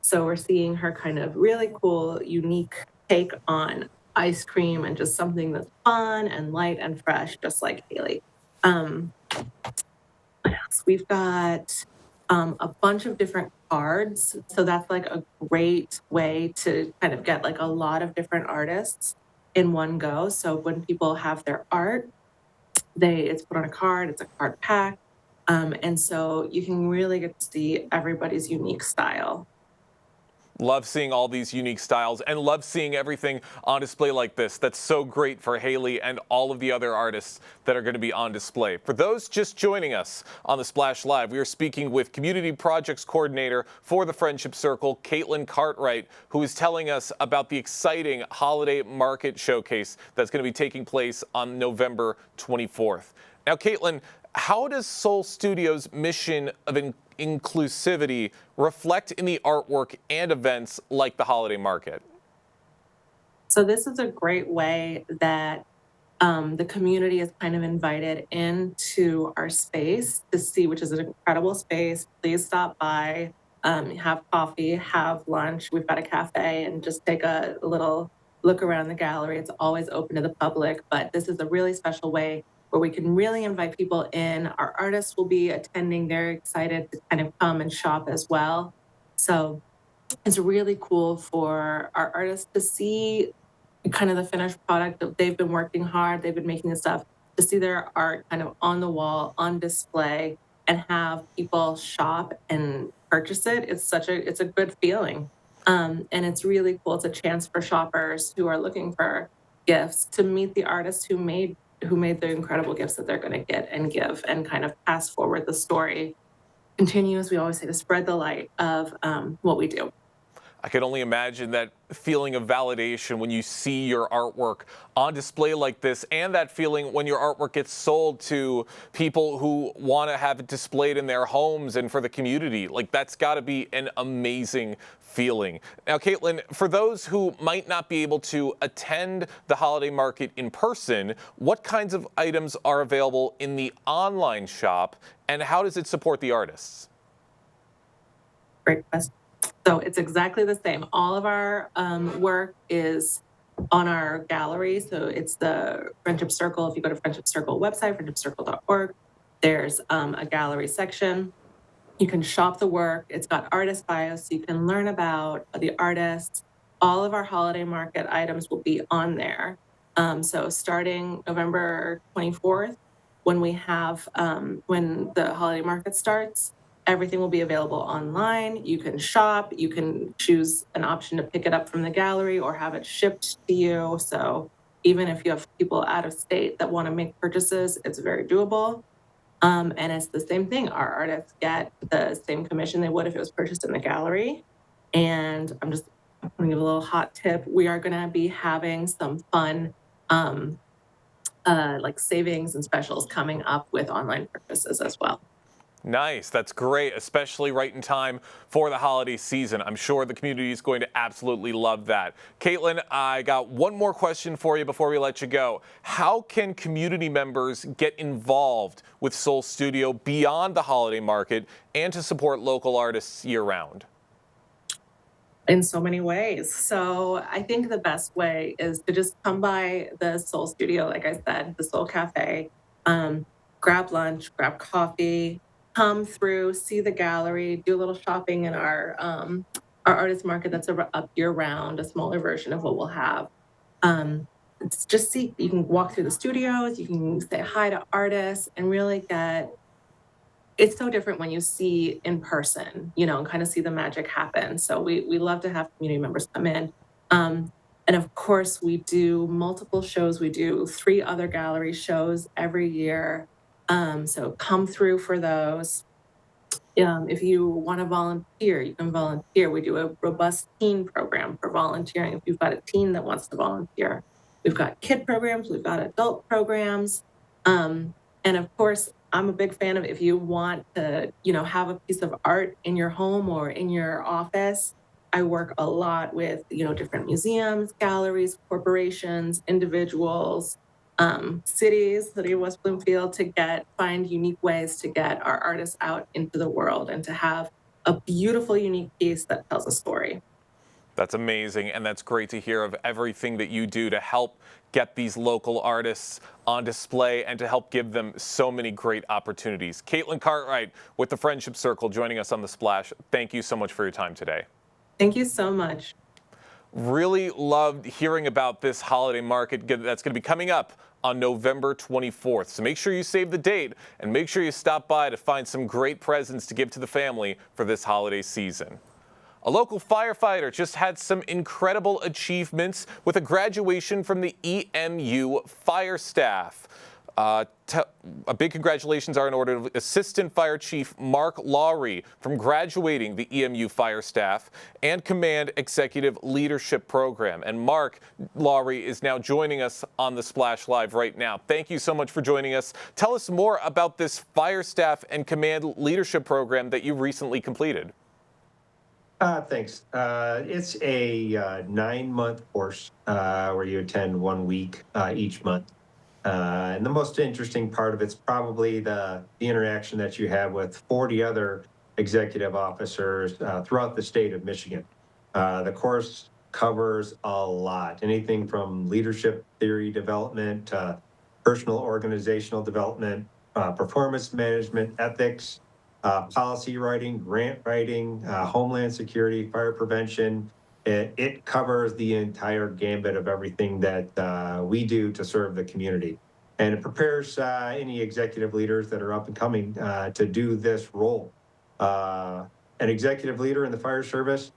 So we're seeing her kind of really cool, unique take on ice cream and just something that's fun and light and fresh, just like Haley. What else? We've got a bunch of different cards. So that's like a great way to kind of get like a lot of different artists in one go. So when people have their art, it's put on a card, it's a card pack. And so you can really get to see everybody's unique style. Love seeing all these unique styles and love seeing everything on display like this. That's so great for Haley and all of the other artists that are going to be on display. For those just joining us on the Splash Live, we are speaking with Community Projects Coordinator for the Friendship Circle, Caitlin Cartwright, who is telling us about the exciting holiday market showcase that's going to be taking place on November 24th. Now, Caitlin, how does Soul Studio's mission of inclusivity reflect in the artwork and events like the holiday market? So this is a great way that the community is kind of invited into our space to see, which is an incredible space. Please stop by, have coffee, have lunch. We've got a cafe, and just take a little look around the gallery. It's always open to the public, but this is a really special way where we can really invite people in. Our artists will be attending. They're excited to kind of come and shop as well. So it's really cool for our artists to see kind of the finished product that they've been working hard, they've been making this stuff, to see their art kind of on the wall, on display, and have people shop and purchase it. It's a good feeling. And it's really cool. It's a chance for shoppers who are looking for gifts to meet the artists who made the incredible gifts that they're going to get and give, and kind of pass forward the story. Continue, as we always say, to spread the light of what we do. I can only imagine that feeling of validation when you see your artwork on display like this, and that feeling when your artwork gets sold to people who want to have it displayed in their homes and for the community. Like, that's got to be an amazing feeling. Now, Caitlin, for those who might not be able to attend the holiday market in person, what kinds of items are available in the online shop, and how does it support the artists? Great question. So it's exactly the same. All of our work is on our gallery. So it's the Friendship Circle. If you go to Friendship Circle website, friendshipcircle.org, there's a gallery section. You can shop the work. It's got artist bios, so you can learn about the artists. All of our holiday market items will be on there. So starting November 24th, when we have when the holiday market starts, everything will be available online. You can shop. You can choose an option to pick it up from the gallery or have it shipped to you. So even if you have people out of state that want to make purchases, it's very doable. And it's the same thing. Our artists get the same commission they would if it was purchased in the gallery. And I'm going to give a little hot tip. We are going to be having some fun, like savings and specials coming up with online purchases as well. Nice. That's great, especially right in time for the holiday season. I'm sure the community is going to absolutely love that. Caitlin, I got one more question for you before we let you go. How can community members get involved with Soul Studio beyond the holiday market and to support local artists year-round? In so many ways. So I think the best way is to just come by the Soul Studio, like I said, the Soul Cafe, grab lunch, grab coffee, come through, see the gallery, do a little shopping in our artist market that's up year round, a smaller version of what we'll have. It's just see, you can walk through the studios, you can say hi to artists and really it's so different when you see in person, and kind of see the magic happen. So we love to have community members come in. And of course, we do multiple shows. We do 3 other gallery shows every year. So come through for those. If you want to volunteer, you can volunteer. We do a robust teen program for volunteering. If you've got a teen that wants to volunteer, we've got kid programs, we've got adult programs. And of course, I'm a big fan of if you want to, have a piece of art in your home or in your office. I work a lot with, different museums, galleries, corporations, individuals, cities, City of West Bloomfield, to find unique ways to get our artists out into the world and to have a beautiful, unique piece that tells a story. That's amazing, and that's great to hear of everything that you do to help get these local artists on display and to help give them so many great opportunities. Caitlin Cartwright with the Friendship Circle joining us on The Splash. Thank you so much for your time today. Thank you so much. Really loved hearing about this holiday market that's going to be coming up on November 24th. So make sure you save the date and make sure you stop by to find some great presents to give to the family for this holiday season. A local firefighter just had some incredible achievements with a graduation from the EMU fire staff. A big congratulations are in order to Assistant Fire Chief Mark Lawry from graduating the EMU fire staff and Command Executive Leadership Program. And Mark Lawry is now joining us on the Splash Live right now. Thank you so much for joining us. Tell us more about this fire staff and Command Leadership Program that you recently completed. Thanks. It's a 9-month course where you attend 1 week each month. And the most interesting part of it's probably the interaction that you have with 40 other executive officers throughout the state of Michigan. The course covers a lot, anything from leadership theory development to personal organizational development, performance management, ethics, policy writing, grant writing, homeland security, fire prevention. It covers the entire gambit of everything that we do to serve the community. And it prepares any executive leaders that are up and coming to do this role. An executive leader in the fire service,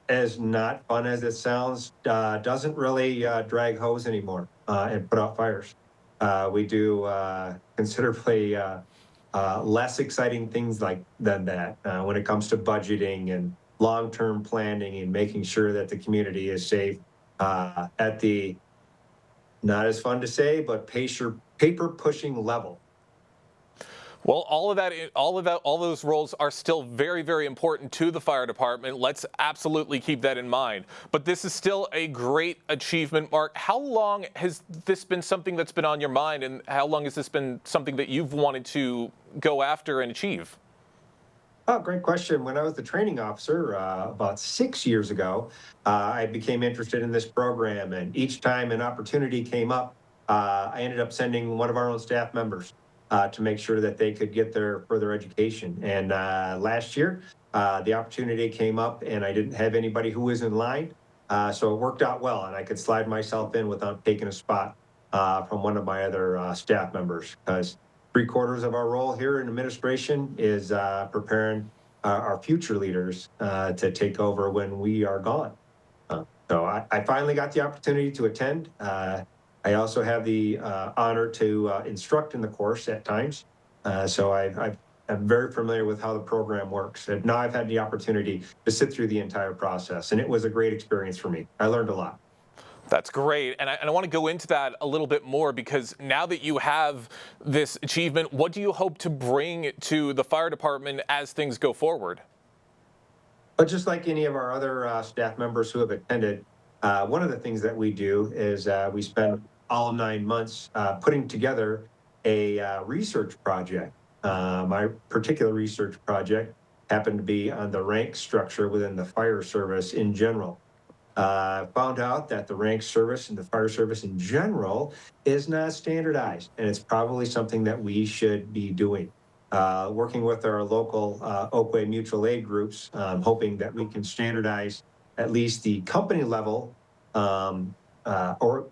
as not fun as it sounds, doesn't really drag hose anymore and put out fires. We do considerably less exciting things than that when it comes to budgeting and long-term planning and making sure that the community is safe at the, not as fun to say, but paper pushing level. Well, all those roles are still very, very important to the fire department. Let's absolutely keep that in mind. But this is still a great achievement, Mark. How long has this been something that's been on your mind, and how long has this been something that you've wanted to go after and achieve? Oh, great question. When I was the training officer about 6 years ago, I became interested in this program. And each time an opportunity came up, I ended up sending one of our own staff members to make sure that they could get their further education. And last year, the opportunity came up, and I didn't have anybody who was in line. So it worked out well, and I could slide myself in without taking a spot from one of my other staff members. Because three-quarters of our role here in administration is preparing our future leaders to take over when we are gone. So I finally got the opportunity to attend. I also have the honor to instruct in the course at times. I'm very familiar with how the program works. And now I've had the opportunity to sit through the entire process, and it was a great experience for me. I learned a lot. That's great. And I want to go into that a little bit more, because now that you have this achievement, what do you hope to bring to the fire department as things go forward? But just like any of our other staff members who have attended, one of the things that we do is we spend all 9 months putting together a research project. My particular research project happened to be on the rank structure within the fire service in general. Found out that the rank service and the fire service in general is not standardized, and it's probably something that we should be doing. Working with our local Oakway mutual aid groups, hoping that we can standardize at least the company level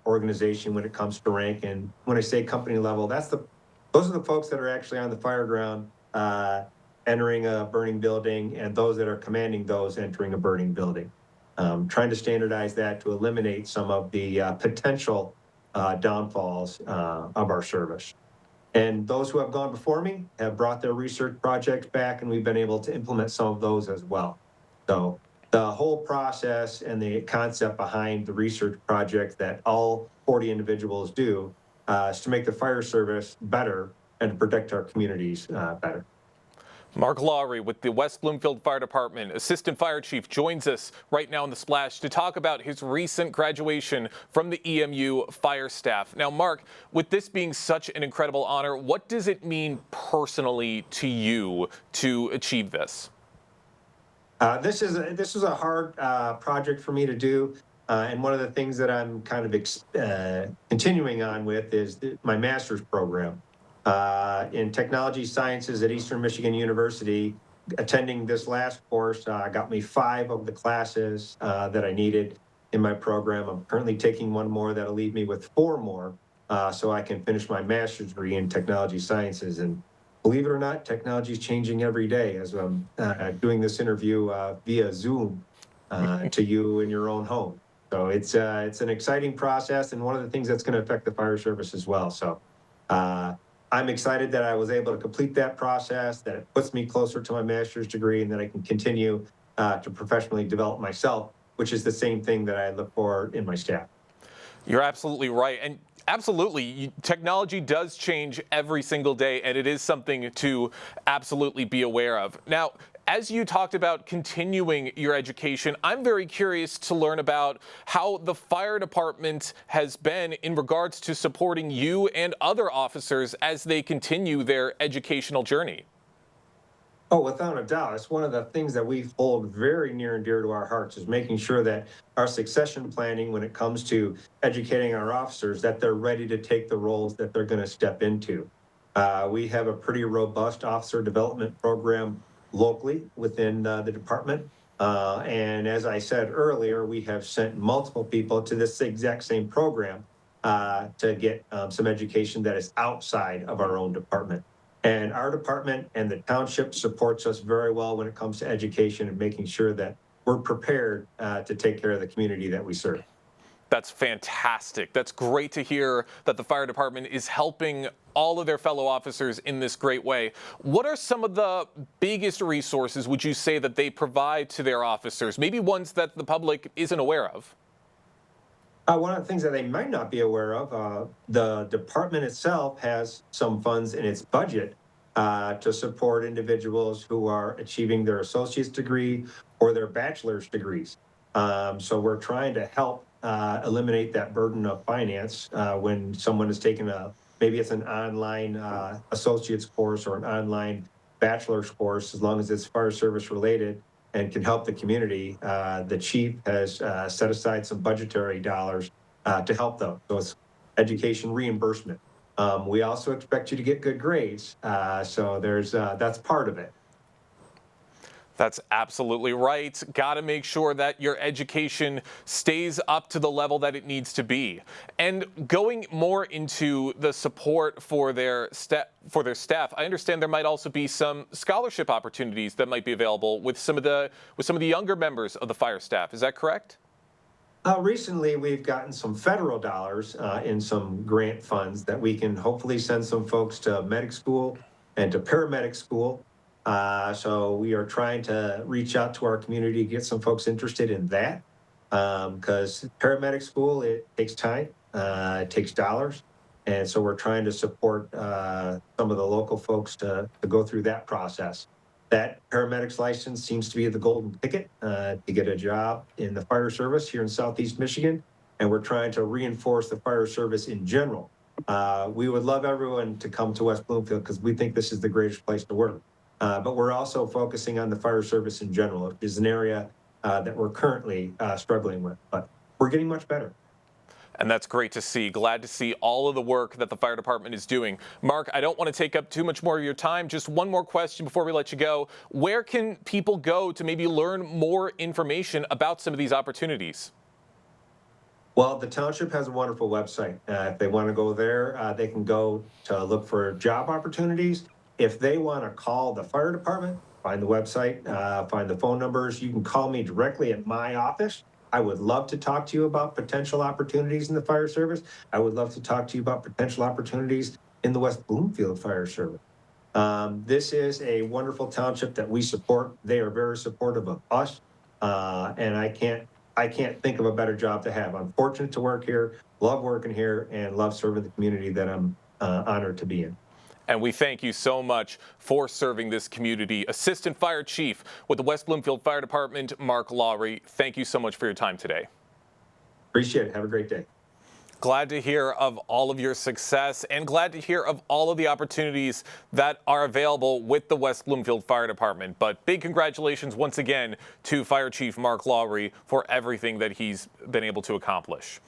organization when it comes to rank. And when I say company level, those are the folks that are actually on the fire ground entering a burning building, and those that are commanding those entering a burning building. Trying to standardize that to eliminate some of the potential downfalls of our service. And those who have gone before me have brought their research projects back, and we've been able to implement some of those as well. So the whole process and the concept behind the research project that all 40 individuals do is to make the fire service better and to protect our communities better. Mark Lowry with the West Bloomfield Fire Department, Assistant Fire Chief, joins us right now in the Splash to talk about his recent graduation from the EMU fire staff. Now, Mark, with this being such an incredible honor, what does it mean personally to you to achieve this? This is a hard project for me to do. And one of the things that I'm kind of continuing on with is my master's program. In technology sciences at Eastern Michigan University. Attending this last course got me 5 of the classes that I needed in my program. I'm currently taking one more that'll leave me with 4 more so I can finish my master's degree in technology sciences. And believe it or not, technology is changing every day as I'm doing this interview via Zoom to you in your own home. So it's an exciting process, and one of the things that's going to affect the fire service as well. So I'm excited that I was able to complete that process, that it puts me closer to my master's degree, and that I can continue to professionally develop myself, which is the same thing that I look for in my staff. You're absolutely right. And absolutely, technology does change every single day, and it is something to absolutely be aware of. Now, as you talked about continuing your education, I'm very curious to learn about how the fire department has been in regards to supporting you and other officers as they continue their educational journey. Oh, without a doubt. It's one of the things that we hold very near and dear to our hearts, is making sure that our succession planning, when it comes to educating our officers, that they're ready to take the roles that they're going to step into. We have a pretty robust officer development program locally within the department. And as I said earlier, we have sent multiple people to this exact same program to get some education that is outside of our own department. And our department and the township supports us very well when it comes to education and making sure that we're prepared to take care of the community that we serve. That's fantastic. That's great to hear that the fire department is helping all of their fellow officers in this great way. What are some of the biggest resources, would you say, that they provide to their officers? Maybe ones that the public isn't aware of? One of the things that they might not be aware of, the department itself has some funds in its budget to support individuals who are achieving their associate's degree or their bachelor's degrees. So we're trying to help eliminate that burden of finance when someone is taking maybe it's an online associate's course or an online bachelor's course, as long as it's fire service related and can help the community. The chief has set aside some budgetary dollars to help them. So it's education reimbursement. We also expect you to get good grades. So that's part of it. That's absolutely right. Got to make sure that your education stays up to the level that it needs to be. And going more into the support for their staff, I understand there might also be some scholarship opportunities that might be available with some of the younger members of the fire staff. Is that correct? Recently, we've gotten some federal dollars in some grant funds that we can hopefully send some folks to medic school and to paramedic school. So we are trying to reach out to our community to get some folks interested in that, because paramedic school, it takes time, it takes dollars. And so we're trying to support some of the local folks to go through that process. That paramedic's license seems to be the golden ticket to get a job in the fire service here in Southeast Michigan. And we're trying to reinforce the fire service in general. We would love everyone to come to West Bloomfield because we think this is the greatest place to work. But we're also focusing on the fire service in general, which is an area that we're currently struggling with. But we're getting much better. And that's great to see. Glad to see all of the work that the fire department is doing. Mark, I don't want to take up too much more of your time. Just one more question before we let you go. Where can people go to maybe learn more information about some of these opportunities? Well, the township has a wonderful website. If they want to go there, they can go to look for job opportunities. If they want to call the fire department, find the website, find the phone numbers. You can call me directly at my office. I would love to talk to you about potential opportunities in the fire service. I would love to talk to you about potential opportunities in the West Bloomfield Fire Service. This is a wonderful township that we support. They are very supportive of us, and I can't think of a better job to have. I'm fortunate to work here, love working here, and love serving the community that I'm honored to be in. And we thank you so much for serving this community. Assistant Fire Chief with the West Bloomfield Fire Department, Mark Lowry, thank you so much for your time today. Appreciate it. Have a great day. Glad to hear of all of your success and glad to hear of all of the opportunities that are available with the West Bloomfield Fire Department. But big congratulations once again to Fire Chief Mark Lowry for everything that he's been able to accomplish.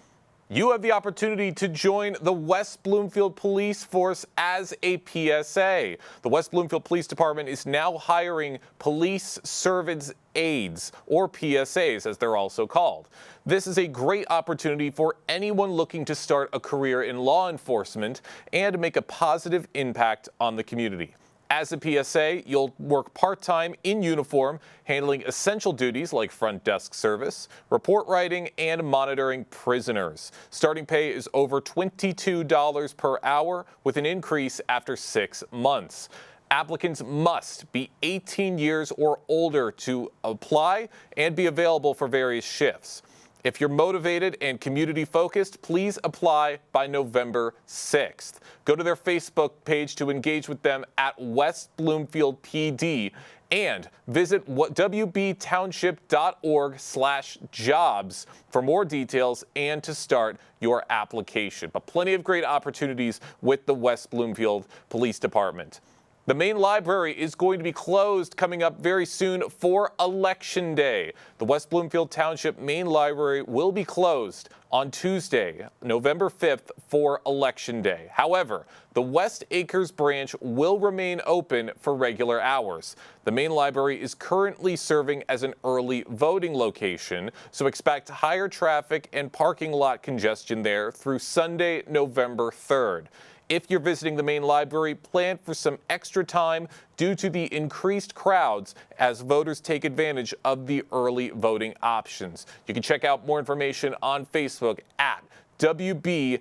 You have the opportunity to join the West Bloomfield Police Force as a PSA. The West Bloomfield Police Department is now hiring police service aides, or PSAs as they're also called. This is a great opportunity for anyone looking to start a career in law enforcement and make a positive impact on the community. As a PSA, you'll work part-time in uniform, handling essential duties like front desk service, report writing, and monitoring prisoners. Starting pay is over $22 per hour with an increase after 6 months. Applicants must be 18 years or older to apply and be available for various shifts. If you're motivated and community focused, please apply by November 6th. Go to their Facebook page to engage with them at West Bloomfield PD and visit wbtownship.org/jobs for more details and to start your application. But plenty of great opportunities with the West Bloomfield Police Department. The main library is going to be closed coming up very soon for Election Day. The West Bloomfield Township Main Library will be closed on Tuesday, November 5th for Election Day. However, the West Acres branch will remain open for regular hours. The main library is currently serving as an early voting location, so expect higher traffic and parking lot congestion there through Sunday, November 3rd. If you're visiting the main library, plan for some extra time due to the increased crowds as voters take advantage of the early voting options. You can check out more information on Facebook at WBLIB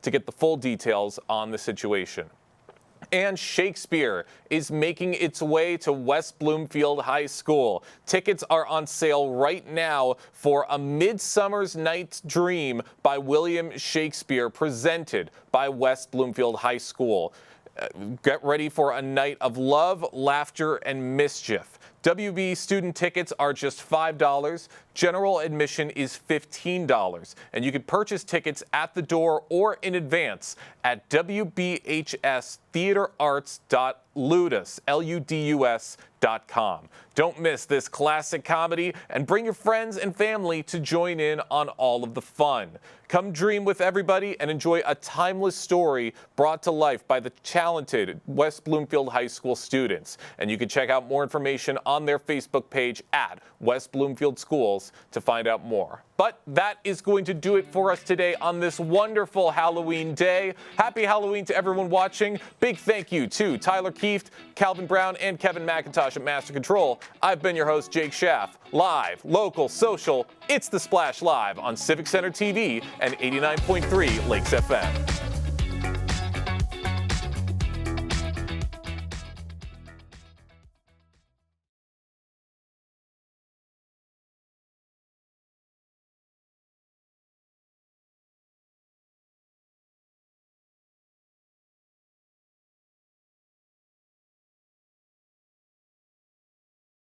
to get the full details on the situation. And Shakespeare is making its way to West Bloomfield High School. Tickets are on sale right now for A Midsummer's Night's Dream by William Shakespeare, presented by West Bloomfield High School. Get ready for a night of love, laughter, and mischief. WB student tickets are just $5. General admission is $15. And you can purchase tickets at the door or in advance at WBHS.com. theaterarts.ludus.com. Don't miss this classic comedy and bring your friends and family to join in on all of the fun. Come dream with everybody and enjoy a timeless story brought to life by the talented West Bloomfield High School students. And you can check out more information on their Facebook page at West Bloomfield Schools to find out more. But that is going to do it for us today on this wonderful Halloween day. Happy Halloween to everyone watching. Big thank you to Tyler Kieft, Calvin Brown, and Kevin McIntosh at Master Control. I've been your host, Jake Schaff. Live, local, social, it's The Splash Live on Civic Center TV and 89.3 Lakes FM.